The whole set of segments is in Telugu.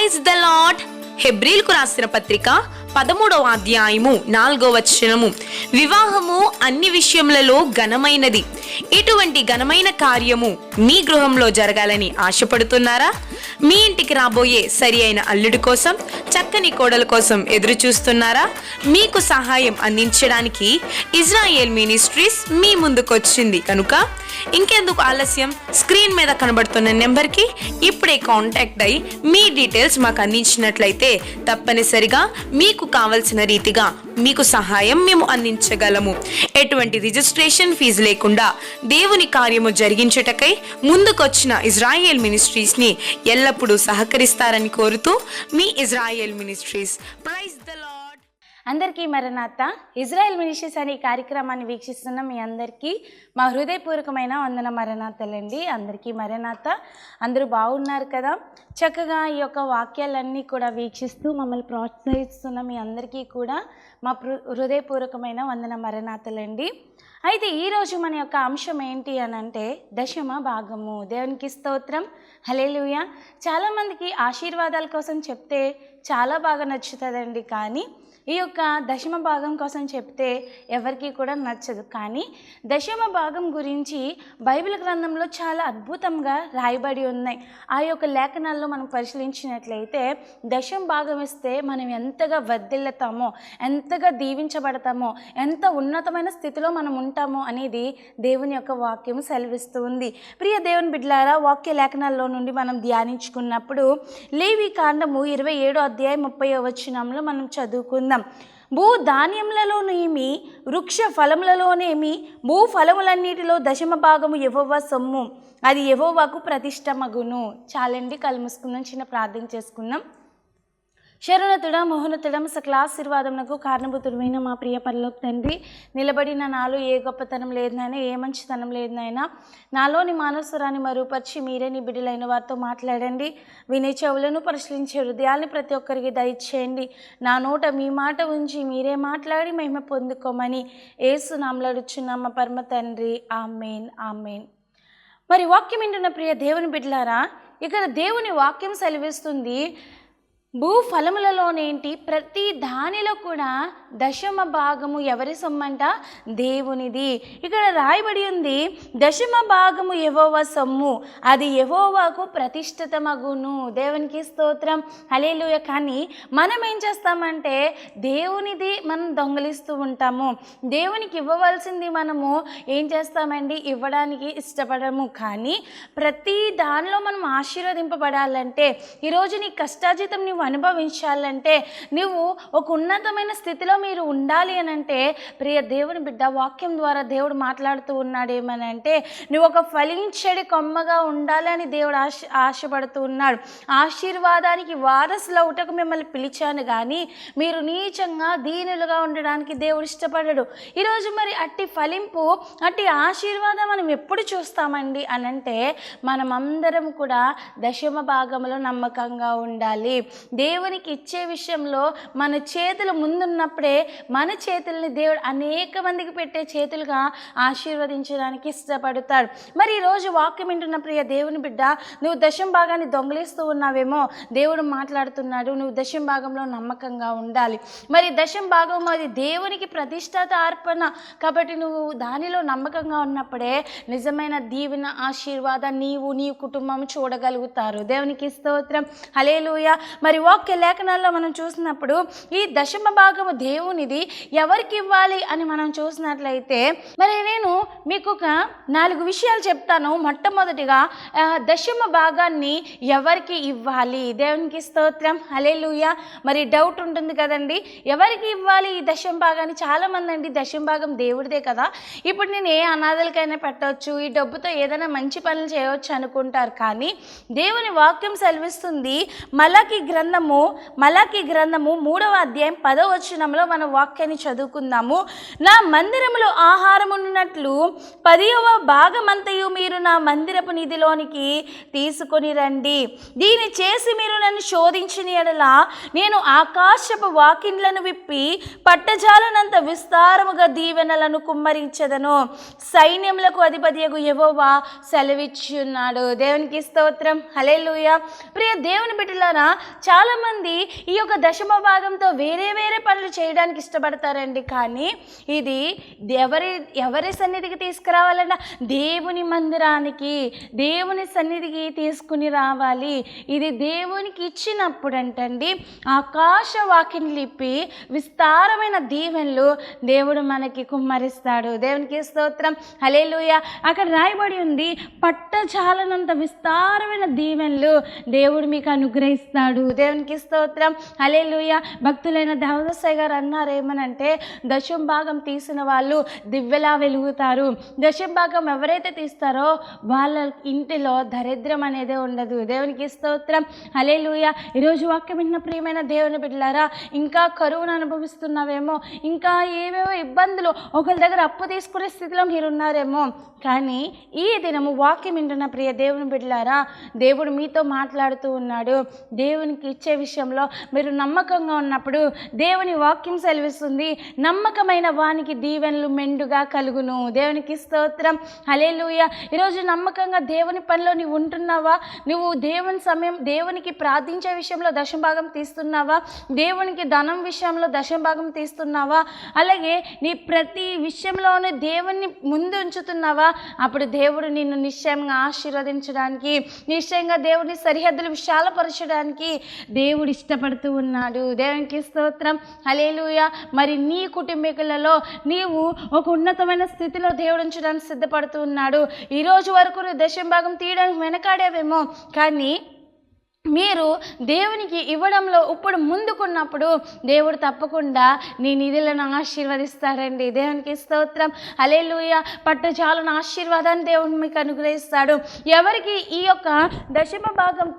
Praise the lord. హెబ్రీలకు రాసిన పత్రిక 13వ అధ్యాయము 4వ వచనము, వివాహము అన్ని విషయములలో ఘనమైనది. ఇటువంటి ఘనమైన కార్యము మీ గృహంలో జరగాలని ఆశపడుతున్నారా? మీ ఇంటికి రాబోయే సరి అయిన అల్లుడి కోసం, చక్కని కోడల కోసం ఎదురు చూస్తున్నారా? మీకు సహాయం అందించడానికి ఇజ్రాయేల్ మినిస్ట్రీస్ మీ ముందుకొచ్చింది కనుక ఇంకెందుకు ఆలస్యం? స్క్రీన్ మీద కనబడుతున్న నెంబర్కి ఇప్పుడే కాంటాక్ట్ అయ్యి మీ డీటెయిల్స్ మాకు అందించినట్లయితే తప్పనిసరిగా మీకు కావలసిన రీతిగా మీకు సహాయం మేము అందించగలము. ఎటువంటి రిజిస్ట్రేషన్ ఫీజు లేకుండా దేవుని కార్యము జరిగించుటకై ముందుకొచ్చిన ఇజ్రాయేల్ మినిస్ట్రీస్ని ఎల్లప్పుడూ సహకరిస్తారని కోరుతూ మీ Israel ministries. Praise the Lord. అందరికీ మరణాత. ఇజ్రాయెల్ మినిస్ట్రీస్ అనే కార్యక్రమాన్ని వీక్షిస్తున్న మీ అందరికీ మా హృదయపూర్వకమైన వందన మరణాతలండి. అందరికీ మరణాత. అందరూ బాగున్నారు కదా? చక్కగా ఈ యొక్క వాక్యాలన్నీ కూడా వీక్షిస్తూ మమ్మల్ని ప్రోత్సహిస్తున్న మీ అందరికీ కూడా మా హృదయపూర్వకమైన వందన మరణాతలండి. అయితే ఈరోజు మన యొక్క అంశం ఏంటి అని అంటే దశమ భాగము. దేవునికి స్తోత్రం, హల్లెలూయా. చాలామందికి ఆశీర్వాదాల కోసం చెప్తే చాలా బాగా నచ్చుతుందండి, కానీ ఈ యొక్క దశమ భాగం కోసం చెప్తే ఎవరికి కూడా నచ్చదు. కానీ దశమ భాగం గురించి బైబిల్ గ్రంథంలో చాలా అద్భుతంగా రాయబడి ఉన్నాయి. ఆ యొక్క లేఖనాల్లో మనం పరిశీలించినట్లయితే దశమ భాగం ఇస్తే మనం ఎంతగా వర్ధిల్లుతామో, ఎంతగా దీవించబడతామో, ఎంత ఉన్నతమైన స్థితిలో మనం ఉంటామో అనేది దేవుని యొక్క వాక్యం సెలవిస్తూ ఉంది. ప్రియ దేవుని బిడ్డలారా, వాక్య లేఖనాల్లో నుండి మనం ధ్యానించుకున్నప్పుడు లేవి కాండము 27వ అధ్యాయం 30వ వచనంలో మనం చదువుకుందాం. భూ ధాన్యములలోనేమి వృక్ష ఫలములలోనేమి భూ ఫలములన్నిటిలో దశమ భాగము యెహోవా సొమ్ము, అది యెహోవాకు ప్రతిష్టమగును. చాలండి, కళ్ళు మూసుకుందాం, చిన్న ప్రార్థన చేసుకుందాం. శరణతుడా, మోహనతుడం, సకల ఆశీర్వాదమునకు కారణభూతుడమైన మా ప్రియ పరలోక తండ్రి, నిలబడిన నాలో ఏ గొప్పతనం లేదు నాయన, ఏ మంచితనం లేదు నాయన. నాలోని మానవస్వరాన్ని మరుపరిచి మీరే నీ బిడ్డలైన వారితో మాట్లాడండి. వినే చెవులను, పరిశీలించే హృదయాల్ని ప్రతి ఒక్కరికి దయచేయండి. నా నోట మీ మాట ఉంచి మీరే మాట్లాడి మహిమ పొందుకోమని యేసు నామములో అడుగుచున్నాం మా పరమ తండ్రి, ఆమేన్, ఆమేన్. మరి వాక్యం వింటున్న ప్రియ దేవుని బిడ్డలారా, ఇక్కడ దేవుని వాక్యం సెలవిస్తుంది, భూ ఫలములలోనేంటి ప్రతి దానిలో కూడా దశమ భాగము ఎవరి సొమ్మంట? దేవునిది. ఇక్కడ రాయబడి ఉంది, దశమ భాగము యెహోవా సొమ్ము, అది యెహోవాకు ప్రతిష్ఠితమగును. దేవునికి స్తోత్రం, హల్లెలూయా. కానీ మనం ఏం చేస్తామంటే దేవునిది మనం దొంగిలిస్తూ ఉంటాము. దేవునికి ఇవ్వవలసింది మనము ఏం చేస్తామండి? ఇవ్వడానికి ఇష్టపడము. కానీ ప్రతి దానిలో మనం ఆశీర్వదింపబడాలంటే, ఈరోజు నీ కష్టార్జితం నువ్వు అనుభవించాలంటే, నువ్వు ఒక ఉన్నతమైన స్థితిలో మీరు ఉండాలి అని అంటే, ప్రియ దేవుని బిడ్డ, వాక్యం ద్వారా దేవుడు మాట్లాడుతూ ఉన్నాడు ఏమనంటే, నువ్వు ఒక ఫలించడి కొమ్మగా ఉండాలి అని దేవుడు ఆశపడుతూ ఉన్నాడు. ఆశీర్వాదానికి వారసులవుటకు మిమ్మల్ని పిలిచాను, కానీ మీరు నీచంగా దీనులుగా ఉండడానికి దేవుడు ఇష్టపడడు. ఈరోజు మరి అట్టి ఫలింపు, అట్టి ఆశీర్వాదం మనం ఎప్పుడు చూస్తామండి అని అంటే, మనమందరం కూడా దశమ భాగంలో నమ్మకంగా ఉండాలి. దేవునికి ఇచ్చే విషయంలో మన చేతులు ముందున్నప్పుడే మన చేతుల్ని దేవుడు అనేక మందికి పెట్టే చేతులుగా ఆశీర్వదించడానికి ఇష్టపడతాడు. మరి ఈరోజు వాక్యం వింటున్న ప్రియ దేవుని బిడ్డ, నువ్వు దశమ భాగాన్ని దొంగిలిస్తూ ఉన్నావేమో, దేవుడు మాట్లాడుతున్నాడు, నువ్వు దశమ భాగంలో నమ్మకంగా ఉండాలి. మరి దశమ భాగం అది దేవునికి ప్రతిష్ఠిత అర్పణ కాబట్టి నువ్వు దానిలో నమ్మకంగా ఉన్నప్పుడే నిజమైన దీవెన, ఆశీర్వాదం నీవు నీ కుటుంబం చూడగలుగుతారు. దేవునికి స్తోత్రం, హల్లెలూయా. మరి వాక్య లేఖనాల్లో మనం చూసినప్పుడు ఈ దశమ భాగము దేవునిది, ఎవరికి ఇవ్వాలి అని మనం చూసినట్లయితే, మరి నేను మీకు ఒక 4 విషయాలు చెప్తాను. మొట్టమొదటిగా దశమ భాగాన్ని ఎవరికి ఇవ్వాలి? దేవునికి స్తోత్రం, హల్లెలూయా. మరి డౌట్ ఉంటుంది కదండి, ఎవరికి ఇవ్వాలి ఈ దశమ భాగాన్ని? చాలామంది అండి, దశమ భాగం దేవుడిదే కదా, ఇప్పుడు నేను ఏ అనాథలకైనా పెట్టవచ్చు, ఈ డబ్బుతో ఏదైనా మంచి పనులు చేయవచ్చు అనుకుంటారు. కానీ దేవుని వాక్యం సెలవిస్తుంది, మలాకి గ్రంథము 3వ అధ్యాయం 10వ వచనంలో మన వాక్యాన్ని చదువుకుందాము. నా మందిరములో ఆహారం ఉన్నట్లు 10వ భాగమంతయు మీరు నా మందిరపు నిధిలోనికి తీసుకొని రండి. దీన్ని చేసి మీరు నన్ను శోధించిన యెడల నేను ఆకాశపు వాకిండ్లను విప్పి పట్టజాలనంత విస్తారముగా దీవెనలను కుమ్మరించెదను. సైన్యములకు అధిపతియగు యెహోవా సెలవిచ్చున్నాడు. దేవునికి స్తోత్రం, హల్లెలూయా. ప్రియ దేవుని బిడ్డలారా, చాలా చాలామంది ఈ యొక్క దశమ భాగంతో వేరే వేరే పనులు చేయడానికి ఇష్టపడతారండి. కానీ ఇది ఎవరి సన్నిధికి తీసుకురావాలన్నా దేవుని మందిరానికి, దేవుని సన్నిధికి తీసుకుని రావాలి. ఇది దేవునికి ఇచ్చినప్పుడు అంటండి ఆకాశ వాకిని లిప్పి విస్తారమైన దీవెనలు దేవుడు మనకి కుమ్మరిస్తాడు. దేవునికి స్తోత్రం, హల్లెలూయా. అక్కడ రాయబడి ఉంది, పట్టజాలనంత విస్తారమైన దీవెనలు దేవుడు మీకు అనుగ్రహిస్తాడు. దేవునికి స్తోత్రం, హల్లెలూయా. భక్తులైన దేవదాసయ్య గారు అన్నారు ఏమనంటే, దశమ భాగం తీసిన వాళ్ళు దివ్యలా వెలుగుతారు. దశమ భాగం ఎవరైతే తీస్తారో వాళ్ళ ఇంటిలో దరిద్రం అనేది ఉండదు. దేవునికి స్తోత్రం, హల్లెలూయా. ఈరోజు వాక్యం విన్న ప్రియమైన దేవుని బిడ్డలారా, ఇంకా కరువును అనుభవిస్తున్నావేమో, ఇంకా ఏవేవో ఇబ్బందులు, ఒకరి దగ్గర అప్పు తీసుకునే స్థితిలో మీరున్నారేమో. కానీ ఈ దినము వాక్యం వింటున్న ప్రియ దేవుని బిడ్డలారా, దేవుడు మీతో మాట్లాడుతూ ఉన్నాడు. దేవునికి ఇచ్చే విషయంలో మీరు నమ్మకంగా ఉన్నప్పుడు దేవుని వాక్యం సెలవిస్తుంది, నమ్మకమైన వానికి దీవెనలు మెండుగా కలుగును. దేవునికి స్తోత్రం, హల్లెలూయా. ఈరోజు నమ్మకంగా దేవుని పనిలో నువ్వు ఉంటున్నావా? నువ్వు దేవునికి ప్రార్థించే విషయంలో దశమ భాగం తీస్తున్నావా? దేవునికి ధనం విషయంలో దశమ భాగం తీస్తున్నావా? అలాగే నీ ప్రతి విషయంలోనే దేవుని ముందు ఉంచుతున్నావా? అప్పుడు దేవుడు నిన్ను నిశ్చయంగా ఆశీర్వదించడానికి, నిశ్చయంగా దేవుని సరిహద్దులు విశాలపరచడానికి దేవుడు ఇష్టపడుతూ ఉన్నాడు. దేవునికి స్తోత్రం, హల్లెలూయా. మరి నీ కుటుంబీకులలో నీవు ఒక ఉన్నతమైన స్థితిలో దేవుడు ఉంచడానికి సిద్ధపడుతూ ఉన్నాడు. ఈరోజు వరకు దశమ భాగం తీయడానికి వెనకాడేవేమో, కానీ మీరు దేవునికి ఇవ్వడంలో ఇప్పుడు ముందుకున్నప్పుడు దేవుడు తప్పకుండా నీ నిధులను ఆశీర్వదిస్తాడండి. దేవునికి స్తోత్రం, హల్లెలూయా. పట్టుచాలున ఆశీర్వాదాన్ని దేవుడు మీకు అనుగ్రహిస్తాడు. ఎవరికి ఈ యొక్క దశమ భాగం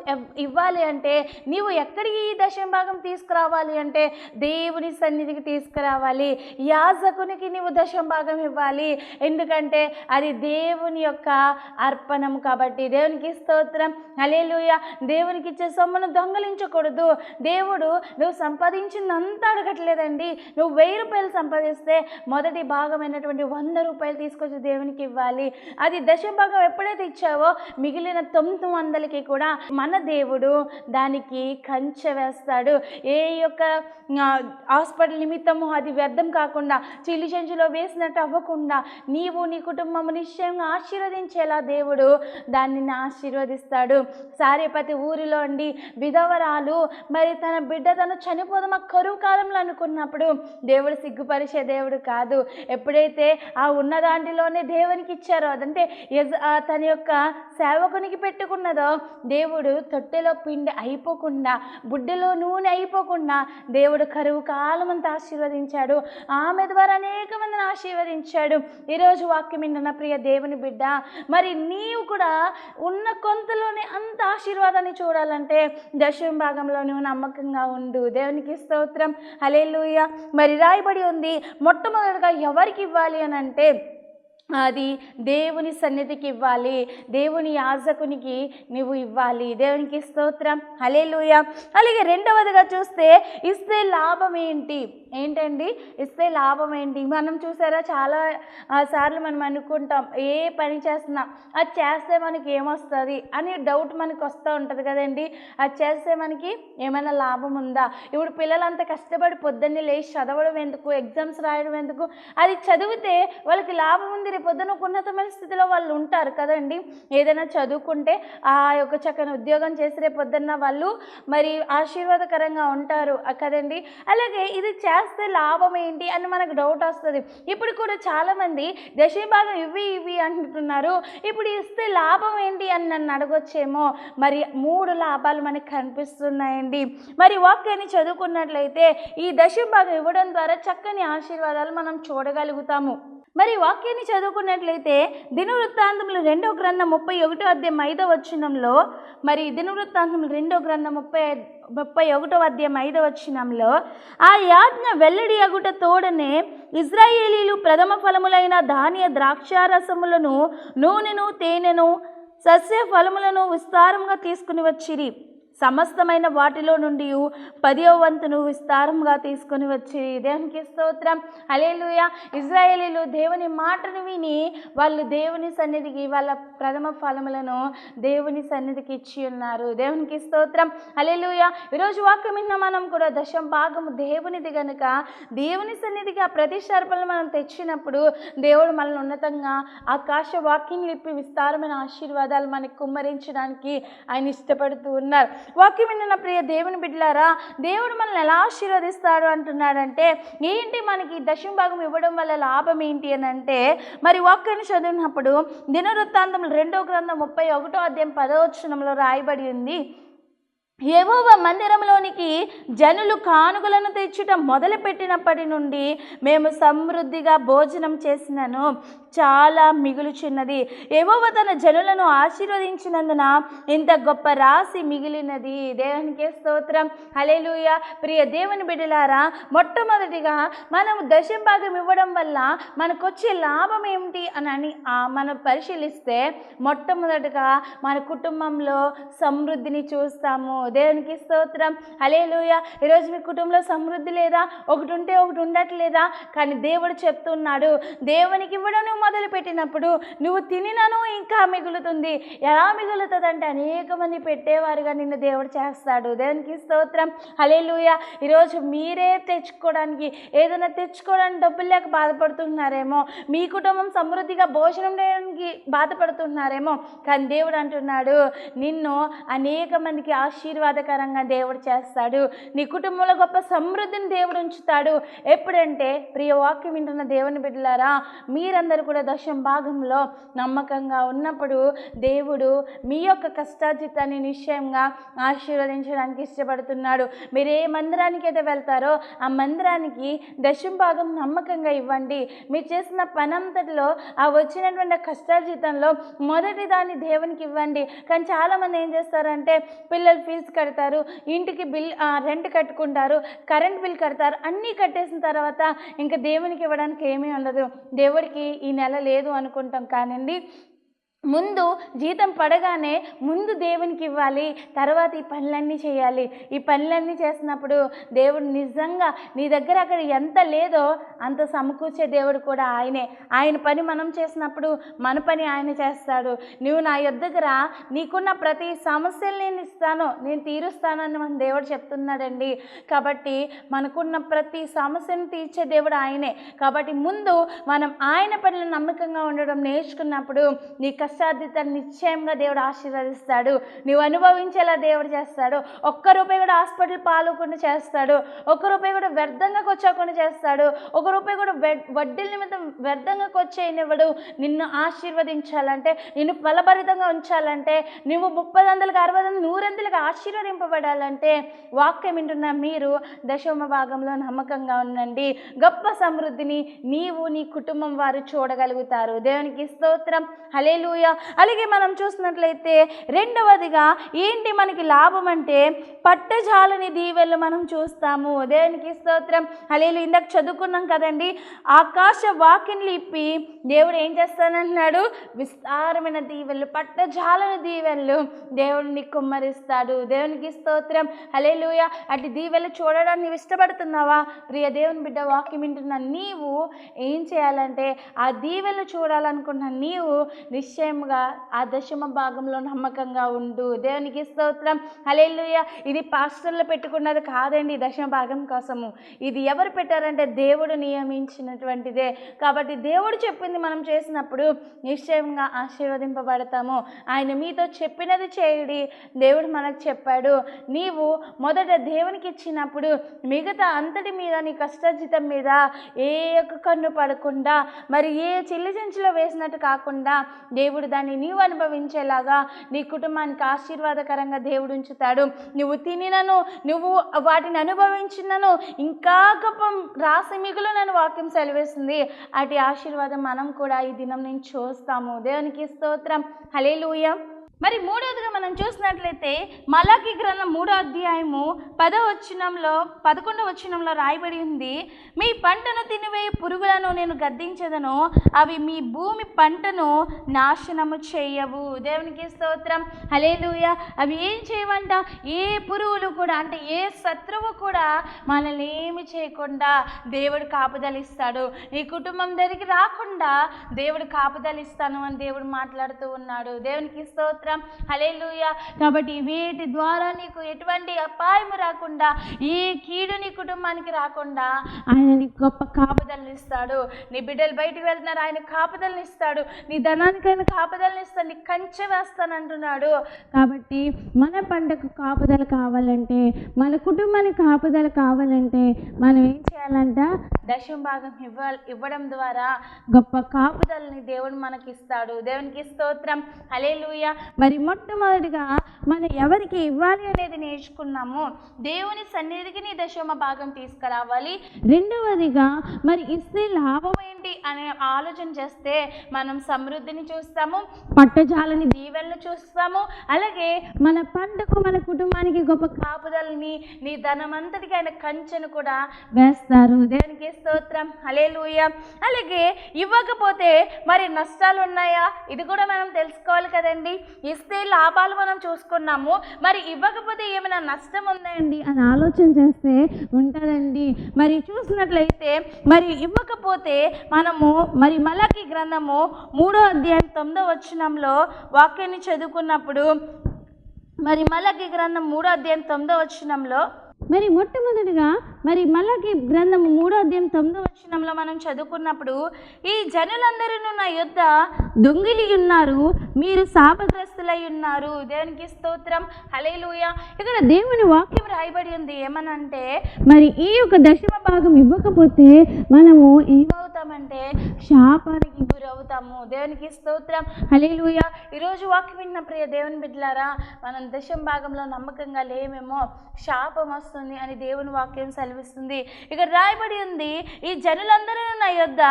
ఇవ్వాలి అంటే, నీవు ఎక్కడికి ఈ దశమ భాగం తీసుకురావాలి అంటే దేవుని సన్నిధికి తీసుకురావాలి. యాజకునికి నీవు దశమ భాగం ఇవ్వాలి, ఎందుకంటే అది దేవుని యొక్క అర్పణం కాబట్టి. దేవునికి స్తోత్రం, హల్లెలూయా. దేవునికి ఇచ్చే సొమ్మును దొంగలించకూడదు. దేవుడు నువ్వు సంపాదించిందంతా అడగట్లేదండి. నువ్వు 1000 రూపాయలు సంపాదిస్తే మొదటి భాగమైనటువంటి 100 రూపాయలు తీసుకొచ్చి దేవునికి ఇవ్వాలి. అది దశమ భాగం ఎప్పుడైతే ఇచ్చావో మిగిలిన 900కి కూడా మన దేవుడు దానికి కంచె వేస్తాడు. ఏ యొక్క హాస్పిటల్ నిమిత్తము అది వ్యర్థం కాకుండా, చిల్లి చెంచులో వేసినట్టు అవ్వకుండా, నీవు నీ కుటుంబము నిశ్చయంగా ఆశీర్వదించేలా దేవుడు దానిని ఆశీర్వదిస్తాడు. సారేపతి ఊరిలో విధవరాలు మరి తన బిడ్డ తను చనిపోదాం ఆ కరువు కాలంలో అనుకున్నప్పుడు దేవుడు సిగ్గుపరిచే దేవుడు కాదు. ఎప్పుడైతే ఆ ఉన్న దాంట్లోనే దేవునికి ఇచ్చారో, అదంటే తన యొక్క సేవకునికి పెట్టుకున్నదో, దేవుడు తొట్టెలో పిండి అయిపోకుండా, బుడ్డలో నూనె అయిపోకుండా దేవుడు కరువు కాలం అంతా ఆశీర్వదించాడు. ఆమె ద్వారా అనేక మందిని ఆశీర్వదించాడు. ఈరోజు వాక్యం వింటున్న ప్రియ దేవుని బిడ్డ, మరి నీవు కూడా ఉన్న కొంతలోనే అంత ఆశీర్వాదాన్ని చూడాలంటే దశమ భాగంలో నువ్వు నమ్మకంగా ఉండు. దేవునికి స్తోత్రం, హల్లెలూయా. మరి రాయబడి ఉంది, మొట్టమొదటిగా ఎవరికి ఇవ్వాలి అని అంటే అది దేవుని సన్నిధికి ఇవ్వాలి, దేవుని యాజకునికి నువ్వు ఇవ్వాలి. దేవునికి స్తోత్రం, హల్లెలూయా. అలాగే రెండవదిగా చూస్తే ఇస్తే లాభం ఏంటండి? ఇస్తే లాభం ఏంటి? మనం చూసారా, చాలా సార్లు మనం అనుకుంటాం, ఏ పని చేస్తున్నా అది చేస్తే మనకి ఏమొస్తుంది అని డౌట్ మనకు వస్తూ ఉంటుంది కదండి. అది చేస్తే మనకి ఏమైనా లాభం ఉందా? ఇప్పుడు పిల్లలంతా కష్టపడి పొద్దున్నే లేచి చదవడం ఎందుకు, ఎగ్జామ్స్ రాయడం ఎందుకు? అది చదివితే వాళ్ళకి లాభం ఉంది, పొద్దున ఉన్నతమైన స్థితిలో వాళ్ళు ఉంటారు కదండి. ఏదైనా చదువుకుంటే ఆ యొక్క చక్కని ఉద్యోగం చేసి రేపు పొద్దున్న వాళ్ళు మరి ఆశీర్వాదకరంగా ఉంటారు కదండి. అలాగే ఇది చేస్తే లాభం ఏంటి అని మనకు డౌట్ వస్తుంది. ఇప్పుడు కూడా చాలామంది దశమ భాగం ఇవి అంటున్నారు, ఇప్పుడు ఇస్తే లాభం ఏంటి అని నన్ను అడగొచ్చేమో. మరి 3 లాభాలు మనకు కనిపిస్తున్నాయండి. మరి వాక్యాన్ని చదువుకున్నట్లయితే ఈ దశమ భాగం ఇవ్వడం ద్వారా చక్కని ఆశీర్వాదాలు మనం చూడగలుగుతాము. మరి వాక్యాన్ని చదువుకున్నట్లయితే దినవృత్తాంతములు 2వ గ్రంథం 31వ అధ్యాయం 5వ వచనంలో, మరి దినవృత్తాంతములు 2వ గ్రంథం 31వ అధ్యాయం 5వ వచనంలో, ఆ యాజ్ఞ వెల్లడి అగుట తోడనే ఇశ్రాయేలీలు ప్రథమ ఫలములైన ధాన్య ద్రాక్షారసములను, నూనెను, తేనెను, సస్య ఫలములను విస్తారంగా తీసుకుని వచ్చిరి. సమస్తమైన వాటిలో నుండి 10వ వంతును విస్తారంగా తీసుకొని వచ్చి దేవునికి స్తోత్రం. హల్లెలూయా. ఇశ్రాయేలీయులు దేవుని మాటను విని వాళ్ళు దేవుని సన్నిధికి వాళ్ళ ప్రథమ ఫలములను దేవుని సన్నిధికి ఇచ్చి ఉన్నారు. దేవునికి స్తోత్రం. హల్లెలూయా. ఈరోజు వాక్యం విన్న మనం కూడా దశమ భాగము దేవునిది గనుక దేవుని సన్నిధికి ఆ ప్రతిష్టార్పణలు మనం తెచ్చినప్పుడు దేవుడు మనల్ని ఉన్నతంగా ఆకాశ వాక్యం లిప్పి విస్తారమైన ఆశీర్వాదాలు మనకు కుమ్మరించడానికి ఆయన ఇష్టపడుతూ ఉన్నారు. వాక్యం విన్న ప్రియ దేవుని బిడ్డలారా, దేవుడు మనల్ని ఎలా ఆశీర్వదిస్తాడు అంటున్నాడంటే ఏంటి మనకి దశమ భాగం ఇవ్వడం వల్ల లాభం ఏంటి అని అంటే, మరి వాక్యాన్ని చదివినప్పుడు దినవృత్తాంతం 2వ గ్రంథం 31వ అధ్యాయం 10వ వచనంలో రాయబడి ఉంది, యెహోవా మందిరంలోనికి జనులు కానుకలను తెచ్చుట మొదలుపెట్టినప్పటి నుండి మేము సమృద్ధిగా భోజనం చేసినను చాలా మిగులుచున్నది. యెహోవా తన జనులను ఆశీర్వదించినందున ఇంత గొప్ప రాశి మిగిలినది. దేవునికి స్తోత్రం. హల్లెలూయా. ప్రియ దేవుని బిడ్డలారా, మొట్టమొదటిగా మనం దశమ భాగం ఇవ్వడం వల్ల మనకు వచ్చే లాభం ఏమిటి అని మనం పరిశీలిస్తే మొట్టమొదటిగా మన కుటుంబంలో సమృద్ధిని చూస్తాము. దేవునికి స్తోత్రం. హల్లెలూయా. ఈరోజు మీ కుటుంబంలో సమృద్ధి లేదా? ఒకటి ఉంటే ఒకటి ఉండట్లేదా? కానీ దేవుడు చెప్తున్నాడు, దేవునికి ఇవ్వడం నువ్వు మొదలుపెట్టినప్పుడు నువ్వు తినినను ఇంకా మిగులుతుంది. ఎలా మిగులుతుంది అంటే అనేక మంది పెట్టేవారుగా నిన్ను దేవుడు చేస్తాడు. దేవునికి స్తోత్రం. హల్లెలూయా. ఈరోజు మీరే తెచ్చుకోవడానికి ఏదైనా తెచ్చుకోవడానికి డబ్బులు లేక బాధపడుతున్నారేమో, మీ కుటుంబం సమృద్ధిగా భోజనం చేయడానికి బాధపడుతున్నారేమో, కానీ దేవుడు అంటున్నాడు నిన్ను అనేక మందికి ఆశీర్వాదకరంగా దేవుడు చేస్తాడు. నీ కుటుంబంలో గొప్ప సమృద్ధిని దేవుడు ఉంచుతాడు. ఎప్పుడంటే ప్రియ వాక్యం వింటున్న దేవుని బిడ్డలారా, మీరందరూ కూడా దశమ భాగంలో నమ్మకంగా ఉన్నప్పుడు దేవుడు మీ యొక్క కష్టార్జితాన్ని నిశ్చయంగా ఆశీర్వదించడానికి ఇష్టపడుతున్నాడు. మీరు ఏ మందిరానికి అయితే వెళ్తారో ఆ మందిరానికి దశమ భాగం నమ్మకంగా ఇవ్వండి. మీరు చేసిన పనంతటిలో ఆ వచ్చినటువంటి కష్టార్జితంలో మొదటి దాన్ని దేవునికి ఇవ్వండి. కానీ చాలామంది ఏం చేస్తారంటే పిల్లలు ఫీజు కడతారు, ఇంటికి రెంట్ కట్టుకుంటారు, కరెంట్ బిల్ కడతారు, అన్నీ కట్టేసిన తర్వాత ఇంకా దేవునికి ఇవ్వడానికి ఏమీ ఉండదు. దేవుడికి ఈ నెల లేదు అనుకుంటాం, కానండి ముందు జీతం పడగానే ముందు దేవునికి ఇవ్వాలి, తర్వాత ఈ పనులన్నీ చేయాలి. ఈ పనులన్నీ చేసినప్పుడు దేవుడు నిజంగా నీ దగ్గర అక్కడ ఎంత లేదో అంత సమకూర్చే దేవుడు కూడా ఆయనే. ఆయన పని మనం చేసినప్పుడు మన పని ఆయన చేస్తాడు. నువ్వు నా దగ్గర నీకున్న ప్రతి సమస్యలు నేను ఇస్తాను, నేను తీరుస్తాను అని మన దేవుడు చెప్తున్నాడండి. కాబట్టి మనకున్న ప్రతి సమస్యను తీర్చే దేవుడు ఆయనే. కాబట్టి ముందు మనం ఆయన పనిలో నమ్మకంగా ఉండడం నేర్చుకున్నప్పుడు నీ కష్టార్జితాన్ని నిశ్చయంగా దేవుడు ఆశీర్వదిస్తాడు. నువ్వు అనుభవించేలా దేవుడు చేస్తాడు. ఒక్క రూపాయి కూడా హాస్పిటల్ పాలకుండా చేస్తాడు. ఒక్క రూపాయి కూడా వ్యర్థంగా వచ్చాకుండా చేస్తాడు. ఒక రూపాయి కూడా వడ్డీల నిమిత్తం వ్యర్థంగా వచ్చేయనివ్వడు. నిన్ను ఆశీర్వదించాలంటే, నిన్ను ఫలభరితంగా ఉంచాలంటే, నువ్వు 30 60 100 ఆశీర్వదింపబడాలంటే వాక్యం వింటున్న మీరు దశమ భాగంలో నమ్మకంగా ఉండండి. గొప్ప సమృద్ధిని నీవు నీ కుటుంబం వారు చూడగలుగుతారు. దేవునికి స్తోత్రం. హల్లెలూయా. అలాగే మనం చూసినట్లయితే రెండవదిగా ఏంటి మనకి లాభం అంటే పట్టజాలని దీవెనలు మనం చూస్తాము. దేవునికి స్తోత్రం. హల్లెలూయా. ఇందాక చదువుకున్నాం కదండి, ఆకాశ వాకిన్లు ఇప్పి దేవుడు ఏం చేస్తానంటున్నాడు? విస్తారమైన దీవెనలు, పట్టజాలని దీవెనలు దేవుడిని కుమ్మరిస్తాడు. దేవునికి స్తోత్రం. హల్లెలూయా. అటు దీవెనలు చూడడానికి నీవు ఇష్టపడుతున్నావా? ప్రియ దేవుని బిడ్డ, వాక్యం వింటున్న నీవు ఏం చేయాలంటే ఆ దీవెనలు చూడాలనుకున్న నీవు నిశ్చయంగా ఆ దశమ భాగంలో నమ్మకంగా ఉండు. దేవునికి స్తోత్రం. హల్లెలూయా. ఇది పాస్టర్లు పెట్టుకున్నది కాదండి దశమ భాగం కోసము. ఇది ఎవరు పెట్టారంటే దేవుడు నియమించినటువంటిదే. కాబట్టి దేవుడు చెప్పింది మనం చేసినప్పుడు నిశ్చయంగా ఆశీర్వదింపబడతాము. ఆయన మీతో చెప్పినది చేయుడి. దేవుడు మనకు చెప్పాడు, నీవు మొదట దేవునికి ఇచ్చినప్పుడు మిగతా అంతటి మీద నీ కష్టార్జితం మీద ఏ ఒక్క కన్ను పడకుండా, మరి ఏ చిల్లి చెంచులో వేసినట్టు కాకుండా దేవుడు దాన్ని నీవు అనుభవించేలాగా నీ కుటుంబానికి ఆశీర్వాదకరంగా దేవుడు ఉంచుతాడు. నువ్వు తినినను, నువ్వు వాటిని అనుభవించినను ఇంకా గొప్ప రాసి మిగులునని వాక్యం సెలవేస్తుంది. అటు ఆశీర్వాదం మనం కూడా ఈ దినం నుంచి చూస్తాము. దేవునికి స్తోత్రం. హల్లెలూయా. మరి మూడవదిగా మనం చూసినట్లయితే మలాకీ గ్రంథం 3వ అధ్యాయము 11వ వచనంలో రాయబడి ఉంది, మీ పంటను తినివేయి పురుగులను నేను గద్దించదను, అవి మీ భూమి పంటను నాశనము చేయవు. దేవునికి స్తోత్రం, హల్లెలూయా. అవి ఏం చేయమంట? ఏ పురుగులు కూడా, అంటే ఏ శత్రువు కూడా మనల్ని ఏమి చేయకుండా దేవుడు కాపుదలిస్తాడు. నీ కుటుంబం దగ్గరికి రాకుండా దేవుడు కాపుదలిస్తాను అని దేవుడు మాట్లాడుతూ ఉన్నాడు. దేవునికి స్తోత్రం, హల్లెలూయా. కాబట్టి వీటి ద్వారా నీకు ఎటువంటి అపాయం రాకుండా, ఏ కీడు నీ కుటుంబానికి రాకుండా ఆయన నీకు గొప్ప కాపుదలను ఇస్తాడు. నీ బిడ్డలు బయటికి వెళ్తున్నారు, ఆయన కాపుదలను ఇస్తాడు. నీ ధనానికైనా కాపుదలను ఇస్తాడు, నీ కంచె వేస్తానంటున్నాడు. కాబట్టి మన పంటకు కాపుదల కావాలంటే, మన కుటుంబానికి కాపుదల కావాలంటే మనం ఏం చేయాలంట? దశమ భాగం ఇవ్వడం ద్వారా గొప్ప కాపుదలని దేవుడు మనకి ఇస్తాడు. దేవునికి స్తోత్రం, హల్లెలూయా. మరి మొట్టమొదటిగా మనం ఎవరికి ఇవ్వాలి అనేది నేర్చుకున్నాము. దేవుని సన్నిధికి నీ దశమ భాగం తీసుకురావాలి. రెండవదిగా మరి ఇస్తే లాభం ఏంటి అనే ఆలోచన చేస్తే మనం సమృద్ధిని చూస్తాము, పట్టజాలని దీవెనలు చూస్తాము. అలాగే మన పంటకు, మన కుటుంబానికి గొప్ప కాపుదలని, నీ ధనం అంతటికి ఆయన కంచెను కూడా వేస్తారు. దేవునికి స్తోత్రం, హల్లెలూయా. అలాగే ఇవ్వకపోతే మరి నష్టాలు ఉన్నాయా? ఇది కూడా మనం తెలుసుకోవాలి కదండి. ఇస్తే లాభాలు మనం చూసుకున్నాము, మరి ఇవ్వకపోతే ఏమైనా నష్టం ఉందండి అని ఆలోచన చేస్తే ఉంటుందండి. మరి చూసినట్లయితే మరి ఇవ్వకపోతే మనము మరి మలాకీ గ్రంథము 3వ అధ్యాయం 9వ వచనంలో వాక్యాన్ని చదువుకున్నప్పుడు, మరి మలాకీ గ్రంథం 3వ అధ్యాయం 9వ వచనంలో మరి మొట్టమొదటిగా మరి మలాకీ గ్రంథం 3వ అధ్యాయం 9వ వచనంలో మనం చదువుకున్నప్పుడు, ఈ జనులందరూ నా యొద్ద దొంగిలి ఉన్నారు, మీరు శాపగ్రస్తులై ఉన్నారు. దేవునికి స్తోత్రం, హల్లెలూయా. ఇక్కడ దేవుని వాక్యం రాయబడి ఉంది ఏమనంటే, మరి ఈ యొక్క దశమ భాగం ఇవ్వకపోతే మనము ఏమవుతామంటే శాపానికి గురవుతాము. దేవునికి స్తోత్రం, హల్లెలూయా. ఈరోజు వాక్యం విన్న ప్రియ దేవుని బిడ్డలారా, మనం దశమ భాగంలో నమ్మకంగా లేమేమో శాపం వస్తుంది అని దేవుని వాక్యం సెలవిస్తుంది. ఇక్కడ రాయబడి ఉంది, ఈ జనులందరూ నా యొద్ద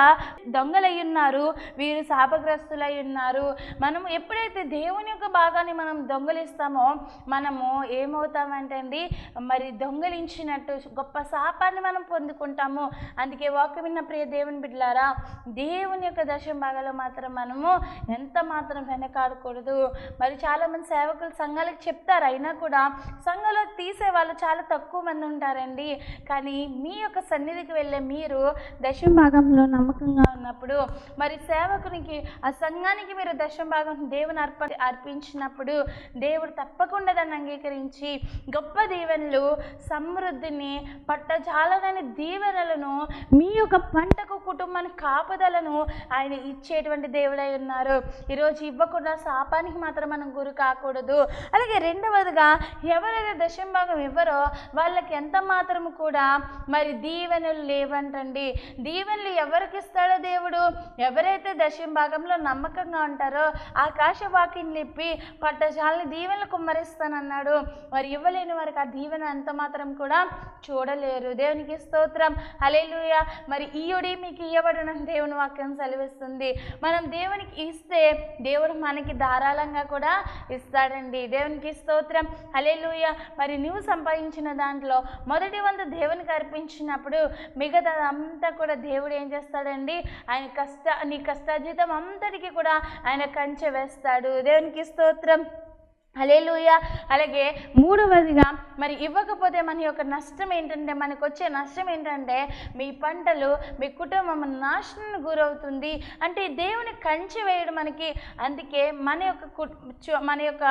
దొంగలై ఉన్నారు, వీరు శాపగ్రస్తులై ఉన్నారు. మనం ఎప్పుడైతే దేవుని యొక్క భాగాన్ని మనం దొంగలిస్తామో మనము ఏమవుతామంటే అండి, మరి దొంగలించినట్టు గొప్ప శాపాన్ని మనం పొందుకుంటాము. అందుకే వాక్యం విన్న ప్రియ దేవుని బిడ్డలారా, దేవుని యొక్క దశమ భాగాలు మాత్రం మనము ఎంత మాత్రం వెనకాడకూడదు. మరి చాలామంది సేవకులు సంఘాలకు చెప్తారు, అయినా కూడా సంఘంలో తీసే వాళ్ళు చాలా తక్కువ మంది ఉంటారండి. కానీ మీ యొక్క సన్నిధికి వెళ్ళే మీరు దశమ భాగంలో నమ్మకంగా ఉన్నప్పుడు, మరి సేవకునికి, ఆ సంఘానికి మీరు దశమ భాగం దేవుని అర్పించినప్పుడు దేవుడు తప్పకుండా దాన్ని అంగీకరించి గొప్ప దీవెనలు, సమృద్ధిని, పట్టజాలనని దీవెనలను, మీ యొక్క పంటకు, కుటుంబానికి కాపుదలను ఆయన ఇచ్చేటువంటి దేవుడై ఉన్నారు. ఈరోజు ఇవ్వకుండా శాపానికి మాత్రం మనం గురి కాకూడదు. అలాగే రెండవదిగా ఎవరైతే దశమ భాగం ఇవ్వరో వాళ్ళకి ఎంత మాత్రము కూడా మరి దీవెనలు లేవంటండి. దీవెనలు ఎవరికి ఇస్తాడో దేవుడు? ఎవరైతే దశమ భాగంలో నమ్మకంగా ఉంటారో ఆకాశ వాకిని లిప్పి పట్టజాలని దీవెనలు కుమ్మరిస్తానన్నాడు. మరి ఇవ్వలేని వారికి ఆ దీవెన ఎంత మాత్రం కూడా చూడలేరు. దేవునికి స్తోత్రం, హల్లెలూయా. మరి ఈయుడి మీకు ఇవ్వబడునని దేవుని వాక్యం సెలవిస్తుంది. మనం దేవునికి ఇస్తే దేవుడు మనకి ధారాళంగా కూడా ఇస్తాడండి. దేవునికి స్తోత్రం, హల్లెలూయా. మరి నువ్వు సంపాదించిన దాంట్లో మొదటి వంతు దేవునికి అర్పించినప్పుడు మిగతా అంతా కూడా దేవుడు ఏం చేస్తాడండి, ఆయన నీ కష్టార్జితం అంతటికి కూడా ఆయన కంచె వేస్తాడు. దేవునికి స్తోత్రం, హల్లెలూయా. అలాగే మూడవదిగా మరి ఇవ్వకపోతే మన యొక్క నష్టం ఏంటంటే, మనకు వచ్చే నష్టం ఏంటంటే మీ పంటలు, మీ కుటుంబం నాశనానికి గురవుతుంది. అంటే దేవుని కంచె వేయడం మనకి. అందుకే మన యొక్క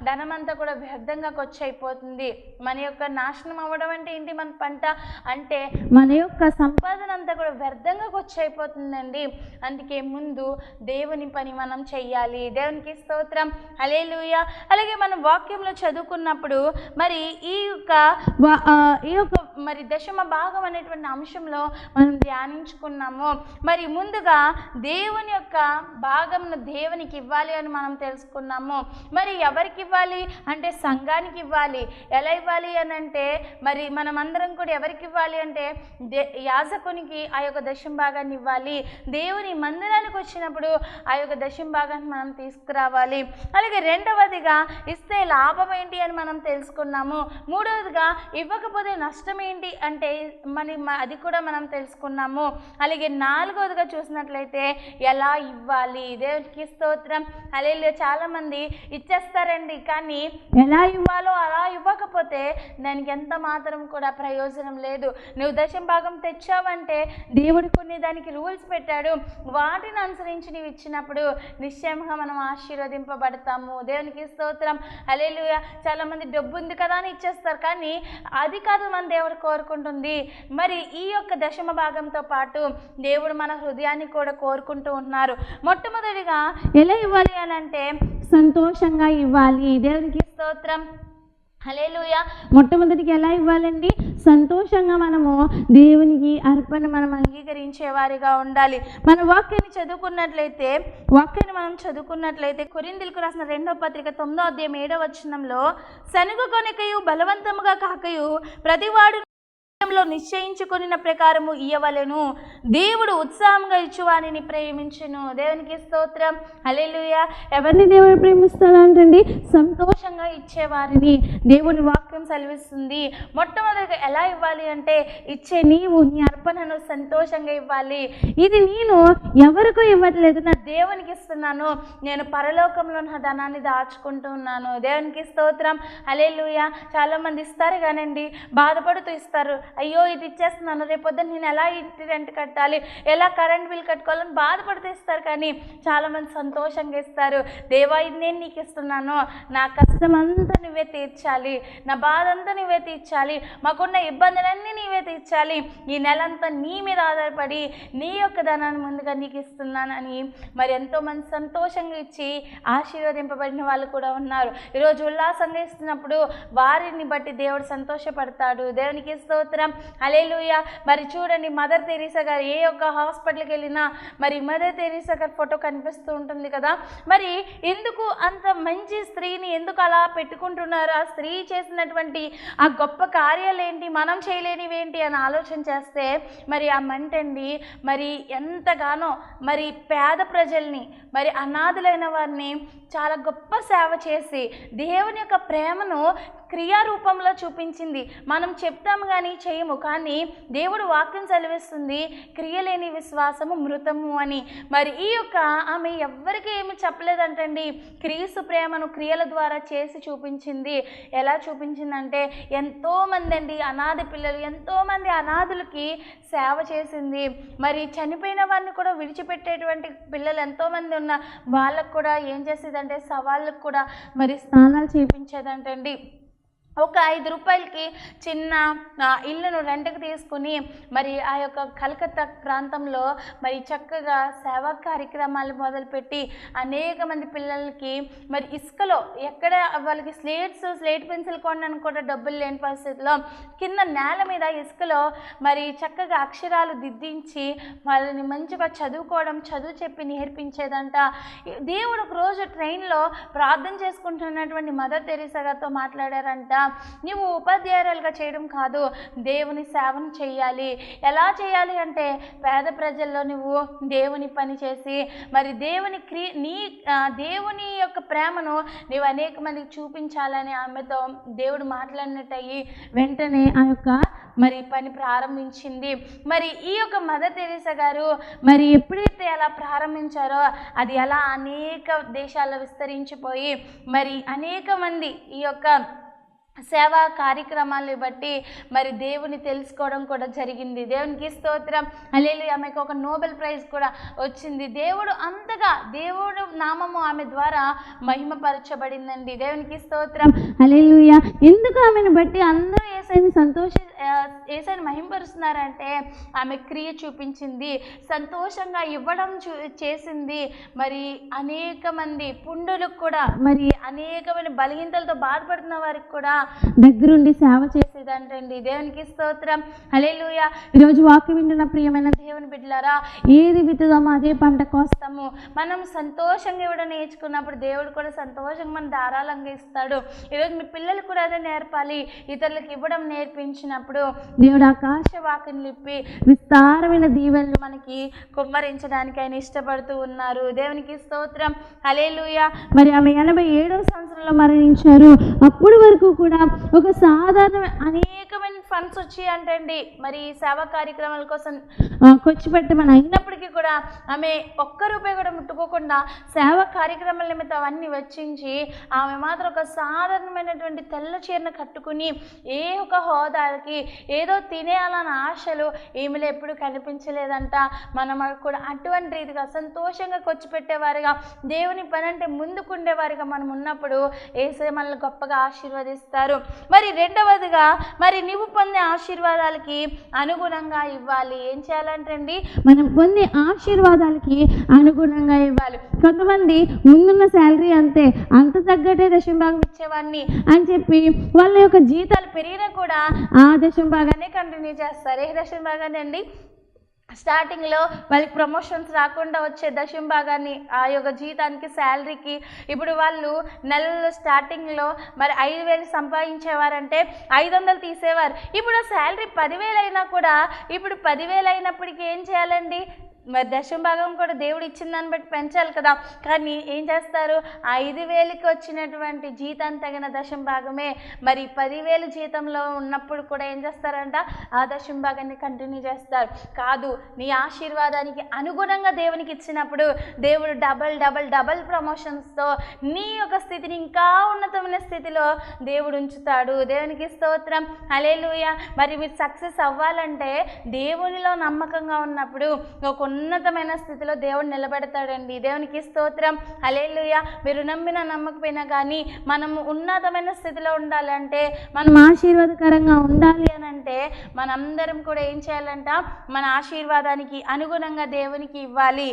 ధనమంతా కూడా వ్యర్థంగా ఖర్చు అయిపోతుంది. మన యొక్క నాశనం అవ్వడం అంటే ఏంటి? మన పంట అంటే మన యొక్క సంపాదన అంతా కూడా వ్యర్థంగా ఖర్చు అయిపోతుందండి. అందుకే ముందు దేవుని పని మనం చెయ్యాలి. దేవునికి స్తోత్రం, హల్లెలూయా. అలాగే మనం వాక్యంలో చదువుకున్నప్పుడు మరి ఈ యొక్క మరి దశమ భాగం అనేటువంటి అంశంలో మనం ధ్యానించుకున్నాము. మరి ముందుగా దేవుని యొక్క భాగంను దేవునికి ఇవ్వాలి అని మనం తెలుసుకున్నాము. మరి ఎవరికి ఇవ్వాలి అంటే సంఘానికి ఇవ్వాలి. ఎలా ఇవ్వాలి అని అంటే మరి మనం అందరం కూడా ఎవరికి ఇవ్వాలి అంటే యాజకునికి ఆ యొక్క దశమ భాగాన్ని ఇవ్వాలి. దేవుని మందిరానికి వచ్చినప్పుడు ఆ యొక్క దశమ భాగాన్ని మనం తీసుకురావాలి. అలాగే రెండవదిగా ఇస్తే లాభం ఏంటి అని మనం తెలుసుకున్నాము. మూడవదిగా ఇవ్వకపోతే నష్టం ఏంటి అంటే అది కూడా మనం తెలుసుకున్నాము. అలాగే నాలుగవదిగా చూసినట్లయితే ఎలా ఇవ్వాలి. దేవునికి స్తోత్రం. హల్లెలూయా. చాలా మంది ఇచ్చేస్తారండి, కానీ ఎలా ఇవ్వాలో అలా ఇవ్వకపోతే దానికి ఎంత మాత్రం కూడా ప్రయోజనం లేదు. నువ్వు దశమ భాగం తెచ్చావంటే దేవుడు కొన్ని దానికి రూల్స్ పెట్టాడు. వాటిని అనుసరించి నీవు ఇచ్చినప్పుడు నిశ్చయంగా మనం ఆశీర్వదింపబడతాము. దేవునికి స్తోత్రం. హల్లెలూయా. చాలా మంది డబ్బు ఉంది కదా అని ఇచ్చేస్తారు, కానీ అది కాదు మన దేవుడు కోరుకుంటుంది. మరి ఈ యొక్క దశమ భాగంతో పాటు దేవుడు మన హృదయాన్ని కూడా కోరుకుంటూ ఉన్నారు. మొట్టమొదటిగా ఎలా ఇవ్వాలి అని అంటే సంతోషంగా ఇవ్వాలి. దేవునికి స్తోత్రం. హల్లెలూయా. మొట్టమొదటికి ఎలా ఇవ్వాలండి? సంతోషంగా మనము దేవునికి అర్పణ మనం అంగీకరించేవారిగా ఉండాలి. మన వాక్యాన్ని చదువుకున్నట్లయితే కొరింథీయులకు రాసిన 2వ పత్రిక 9వ అధ్యాయం 7వ వచనంలో సనుగు కొనకయు బలవంతముగా కాకయు ప్రతివాడు నిశ్చయించుకున్న ప్రకారము ఇయ్యవలెను. దేవుడు ఉత్సాహంగా ఇచ్చువారిని ప్రేమించును. దేవునికి స్తోత్రం. హల్లెలూయా. ఎవరిని దేవుడు ప్రేమిస్తాడంటండి? సంతోషంగా ఇచ్చేవారిని. దేవుని వాక్యం సెలవిస్తుంది. మొట్టమొదటిగా ఎలా ఇవ్వాలి అంటే ఇచ్చే నీవు నీ అర్పణను సంతోషంగా ఇవ్వాలి. ఇది నేను ఎవరికో ఇవ్వట్లేదు, నా దేవునికి ఇస్తున్నాను. నేను పరలోకంలో నా ధనాన్ని దాచుకుంటూ ఉన్నాను. దేవునికి స్తోత్రం. హల్లెలూయా. చాలామంది ఇస్తారు కానండి బాధపడుతూ ఇస్తారు. అయ్యో ఇది ఇచ్చేస్తున్నాను, రేపొద్దున నేను ఎలా ఇంటి రెంట్ కట్టాలి, ఎలా కరెంట్ బిల్ కట్టుకోవాలని బాధపడుతూ ఇస్తారు. కానీ చాలామంది సంతోషంగా ఇస్తారు. దేవా ఇది నేను నీకు ఇస్తున్నాను, నా కష్టం అంతా నువ్వే తీర్చాలి, నా బాధ అంతా నువ్వే తీర్చాలి, మాకున్న ఇబ్బందులన్నీ నీవే తీర్చాలి, ఈ నెలంతా నీ మీద ఆధారపడి నీ యొక్క ధనాన్ని ముందుగా నీకు ఇస్తున్నానని మరి ఎంతోమంది సంతోషంగా ఇచ్చి ఆశీర్వదింపబడిన వాళ్ళు కూడా ఉన్నారు. ఈరోజు ఉల్లాసంగా ఇస్తున్నప్పుడు వారిని బట్టి దేవుడు సంతోషపడతాడు. దేవునికి స్తోత్రం. హల్లెలూయా. మరి చూడండి, మదర్ తెరీసా గారు ఏ ఒక్క హాస్పిటల్కి వెళ్ళినా మరి మదర్ తెరీసా గారి ఫోటో కనిపిస్తూ ఉంటుంది కదా. మరి ఎందుకు అంత మంచి స్త్రీని ఎందుకు అలా పెట్టుకుంటున్నారు? ఆ స్త్రీ చేసినటువంటి ఆ గొప్ప కార్యాలు ఏంటి, మనం చేయలేనివేంటి అని ఆలోచన చేస్తే మరి ఆ మంటండి మరి ఎంతగానో మరి పేద ప్రజల్ని మరి అనాథులైన వారిని చాలా గొప్ప సేవ చేసి దేవుని యొక్క ప్రేమను క్రియారూపంలో చూపించింది. మనం చెప్తాము కానీ చేయము, కానీ దేవుడు వాక్యం సెలవిస్తుంది క్రియలేని విశ్వాసము మృతము అని. మరి ఈ యొక్క ఆమె ఎవ్వరికీ ఏమి చెప్పలేదంటండి, క్రీస్తు ప్రేమను క్రియల ద్వారా చేసి చూపించింది. ఎలా చూపించిందంటే ఎంతోమంది అండి అనాథ పిల్లలు, ఎంతోమంది అనాథులకి సేవ చేసింది. మరి చనిపోయిన వారిని కూడా విడిచిపెట్టేటువంటి పిల్లలు ఎంతోమంది ఉన్న వాళ్ళకు కూడా ఏం చేసేదంటే సవాళ్ళకు కూడా మరి స్నానాలు చేయించేదంటండి. ఒక 5 రూపాయలకి చిన్న ఇల్లును రెంట్కి తీసుకుని మరి ఆ యొక్క కలకత్తా ప్రాంతంలో మరి చక్కగా సేవా కార్యక్రమాలు మొదలుపెట్టి అనేక మంది పిల్లలకి మరి ఇసుకలో ఎక్కడ వాళ్ళకి స్లేట్ పెన్సిల్ కొనడానికి కూడా డబ్బులు లేని పరిస్థితిలో కింద నేల మీద ఇసుకలో మరి చక్కగా అక్షరాలు దిద్దించి వాళ్ళని మంచిగా చదువు చెప్పి నేర్పించేదంట. దేవుడు ఒక రోజు ట్రైన్లో ప్రార్థన చేసుకుంటున్నటువంటి మదర్ తెరీసా గారితో మాట్లాడారంట, నువ్వు ఉపాధ్యాయురాలుగా చేయడం కాదు, దేవుని సేవను చేయాలి. ఎలా చేయాలి అంటే పేద ప్రజల్లో నువ్వు దేవుని పని చేసి మరి దేవుని యొక్క ప్రేమను నువ్వు అనేక మందికి చూపించాలని ఆమెతో దేవుడు మాట్లాడినట్టయి వెంటనే ఆ యొక్క మరి పని ప్రారంభించింది. మరి ఈ యొక్క మదర్ తెరీసా గారు మరి ఎప్పుడైతే అలా ప్రారంభించారో అది అలా అనేక దేశాల్లో విస్తరించిపోయి మరి అనేక మంది ఈ యొక్క సేవా కార్యక్రమాలను బట్టి మరి దేవుని తెలుసుకోవడం కూడా జరిగింది. దేవునికి స్తోత్రం. హల్లెలూయా. ఆమెకు ఒక నోబెల్ ప్రైజ్ కూడా వచ్చింది. దేవుడు అంతగా దేవుడు నామము ఆమె ద్వారా మహిమపరచబడిందండి. దేవునికి స్తోత్రం. హల్లెలూయా. ఎందుకు ఆమెను బట్టి అందరూ యేసయ్యను మహిమపరుస్తున్నారంటే ఆమె క్రియ చూపించింది, సంతోషంగా ఇవ్వడం చేసింది. మరి అనేక మంది పుండులకు కూడా, మరి అనేకమైన బలహీనతలతో బాధపడుతున్న వారికి కూడా దగ్గరుండి సేవ చేసేదంటండి. దేవునికి స్తోత్రం. హల్లెలూయా. ఈరోజు వాక్యం వింటున్న ప్రియమైన దేవుని బిడ్డలారా, ఏది విత్తుదామో అదే పంట కోస్తాము. మనం సంతోషంగా ఇవ్వడం నేర్చుకున్నప్పుడు దేవుడు కూడా సంతోషంగా మనం ధారాళంగా ఇస్తాడు. ఈరోజు మీ పిల్లలు కూడా అదే నేర్పాలి. ఇతరులకు ఇవ్వడం నేర్పించినప్పుడు దేవుడు ఆకాశవాకుని లిప్పి విస్తారమైన దీవెనలు మనకి కుమ్మరించడానికి ఆయన ఇష్టపడుతూ ఉన్నారు. దేవునికి స్తోత్రం. హల్లెలూయా. మరి ఆమె 87వ సంవత్సరంలో మరణించారు. అప్పటి వరకు కూడా ఒక సాధారణ అనేకమైన ఫండ్స్ వచ్చి అంటండి మరి సేవా కార్యక్రమాల కోసం ఖర్చు పెట్టమని అయినప్పటికీ కూడా ఆమె ఒక్క రూపాయి కూడా ముట్టుకోకుండా సేవా కార్యక్రమాల నిమిత్తం అవన్నీ వెచ్చించి ఆమె మాత్రం ఒక సాధారణమైనటువంటి తెల్ల చీరను కట్టుకుని ఏ ఒక హోదాకి ఏదో తినేయాలన్న ఆశలు ఈమెలో ఎప్పుడు కనిపించలేదంట. మనం కూడా అటువంటి రీతిగా సంతోషంగా ఖర్చు పెట్టేవారిగా, దేవుని పని అంటే ముందుకుండేవారిగా మనం ఉన్నప్పుడు యేసయ్య మనల్ని గొప్పగా ఆశీర్వదిస్తారు. మరి రెండవదిగా మరి నీవు పొందే ఆశీర్వాదాలకి అనుగుణంగా ఇవ్వాలి. ఏం చేయాలంటండి, మనం పొందే ఆశీర్వాదాలకి అనుగుణంగా ఇవ్వాలి. కొంతమంది ముందున్న శాలరీ అంత తగ్గట్టే దశంభాగం ఇచ్చేవాడిని అని చెప్పి వాళ్ళ యొక్క జీతాలు పెరిగినా కూడా ఆ దశంభాగాన్ని కంటిన్యూ చేస్తారు. ఏ దశంభాగాన్ని అండి? స్టార్టింగ్లో వాళ్ళకి ప్రమోషన్స్ రాకుండా వచ్చే దశంభాగాన్ని ఆ యొక్క జీతానికి శాలరీకి ఇప్పుడు వాళ్ళు నెలలో స్టార్టింగ్లో మరి 5,000 సంపాదించేవారంటే 500 తీసేవారు. ఇప్పుడు శాలరీ 10,000 అయినా కూడా ఇప్పుడు 10,000 అయినప్పటికీ ఏం చేయాలండి? మరి దశంభాగం కూడా దేవుడు ఇచ్చిన దాన్ని బట్టి పెంచాలి కదా. కానీ ఏం చేస్తారు? 5,000కి వచ్చినటువంటి జీతాన్ని తగిన దశంభాగమే మరి 10,000 జీతంలో ఉన్నప్పుడు కూడా ఏం చేస్తారంట? ఆ దశంభాగాన్ని కంటిన్యూ చేస్తారు. కాదు, నీ ఆశీర్వాదానికి అనుగుణంగా దేవునికి ఇచ్చినప్పుడు దేవుడు డబల్ ప్రమోషన్స్తో నీ యొక్క స్థితిని ఇంకా ఉన్నతమైన స్థితిలో దేవుడు ఉంచుతాడు. దేవునికి స్తోత్రం. హల్లెలూయా. మరి మీరు సక్సెస్ అవ్వాలంటే దేవునిలో నమ్మకంగా ఉన్నప్పుడు ఒక ఉన్నతమైన స్థితిలో దేవుడు నిలబెడతాడండి. దేవునికి స్తోత్రం. హల్లెలూయా. మీరు నమ్మినా నమ్మకపోయినా కానీ మనం ఉన్నతమైన స్థితిలో ఉండాలంటే, మనం ఆశీర్వాదకరంగా ఉండాలి అని అంటే మనందరం కూడా ఏం చేయాలంట? మన ఆశీర్వాదానికి అనుగుణంగా దేవునికి ఇవ్వాలి.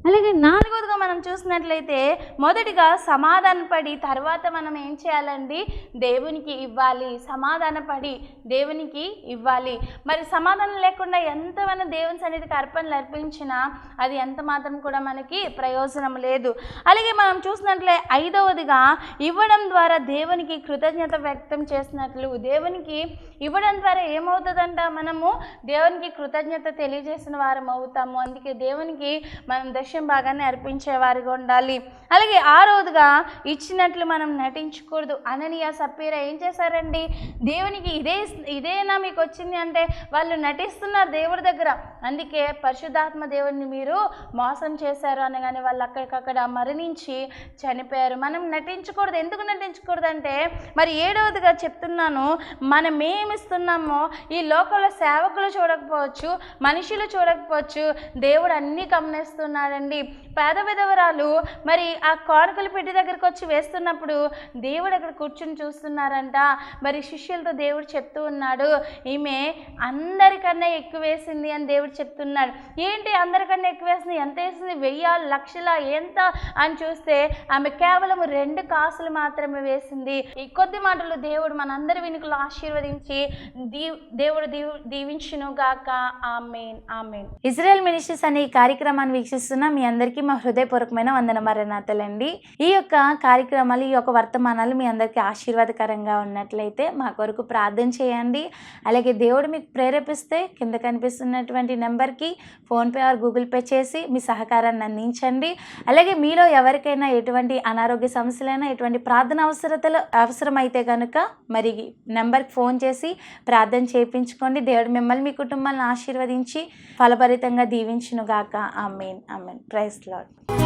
అలాగే నాలుగవదిగా మనం చూసినట్లయితే మొదటిగా సమాధానపడి తర్వాత మనం ఏం చేయాలండి? దేవునికి ఇవ్వాలి. సమాధానపడి దేవునికి ఇవ్వాలి. మరి సమాధానం లేకుండా ఎంతమంది దేవుని సన్నిధికి అర్పణలు అర్పించినా అది ఎంత మాత్రం కూడా మనకి ప్రయోజనం లేదు. అలాగే మనం చూసినట్లే ఐదవదిగా ఇవ్వడం ద్వారా దేవునికి కృతజ్ఞత వ్యక్తం చేసినట్లు. దేవునికి ఇవ్వడం ద్వారా ఏమవుతుందంట? మనము దేవునికి కృతజ్ఞత తెలియజేసిన వారం అవుతాము. అందుకే దేవునికి మనం భాగాన్ని అర్పించేవారిగా ఉండాలి. అలాగే ఆరవదిగా ఇచ్చినట్లు మనం నటించకూడదు. అననీయ సప్పీరా ఏం చేశారండి? దేవునికి ఇదేనా మీకు వచ్చింది అంటే వాళ్ళు నటిస్తున్నారు దేవుడి దగ్గర. అందుకే పరిశుద్ధాత్మ దేవుడిని మీరు మోసం చేశారు అనగానే వాళ్ళు అక్కడికక్కడ మరణించి చనిపోయారు. మనం నటించకూడదు. ఎందుకు నటించకూడదు అంటే మరి ఏడవదిగా చెప్తున్నాను, మనం ఏమిస్తున్నామో ఈ లోకంలో సేవకులు చూడకపోవచ్చు, మనుషులు చూడకపోవచ్చు, దేవుడు అన్నీ గమనిస్తున్నాడండి. పేద విధవరాలు మరి ఆ కానుకల పెట్టి దగ్గరకు వచ్చి వేస్తున్నప్పుడు దేవుడు అక్కడ కూర్చుని చూస్తున్నారంట. మరి శిష్యులతో దేవుడు చెప్తూ ఉన్నాడు, ఈమె అందరికన్నా ఎక్కువ వేసింది అని దేవుడు చెప్తున్నాడు. ఏంటి అందరికన్నా ఎక్కువ వేసింది? ఎంత వేసింది? 1000 లక్షల ఎంత అని చూస్తే ఆమె కేవలం 2 కాసులు మాత్రమే వేసింది. ఈ కొద్ది మాటలు దేవుడు మనందరి వినుకలు ఆశీర్వదించి దేవుడు దీవించును గాక. ఆమేన్, ఆమేన్. ఇజ్రాయెల్ మినిస్ట్రీస్ అనే ఈ కార్యక్రమాన్ని వీక్షిస్తున్న మీ అందరికీ మా హృదయపూర్వకమైన వందన మరణాతలండి. ఈ యొక్క కార్యక్రమాలు, ఈ యొక్క వర్తమానాలు మీ అందరికీ ఆశీర్వాదకరంగా ఉన్నట్లయితే మా కొరకు ప్రార్థన చేయండి. అలాగే దేవుడు మీకు ప్రేరేపిస్తే కింద కనిపిస్తున్నటువంటి నెంబర్కి ఫోన్పే ఆర్ గూగుల్ పే చేసి మీ సహకారాన్ని అందించండి. అలాగే మీలో ఎవరికైనా ఎటువంటి అనారోగ్య సమస్యలైనా, ఎటువంటి ప్రార్థన అవసరమైతే కనుక మరి నెంబర్కి ఫోన్ చేసి ప్రార్థన చేయించుకోండి. దేవుడు మిమ్మల్ని, మీ కుటుంబాలను ఆశీర్వదించి ఫలభరితంగా దీవించును గాక. Amen, amen. Praise lord.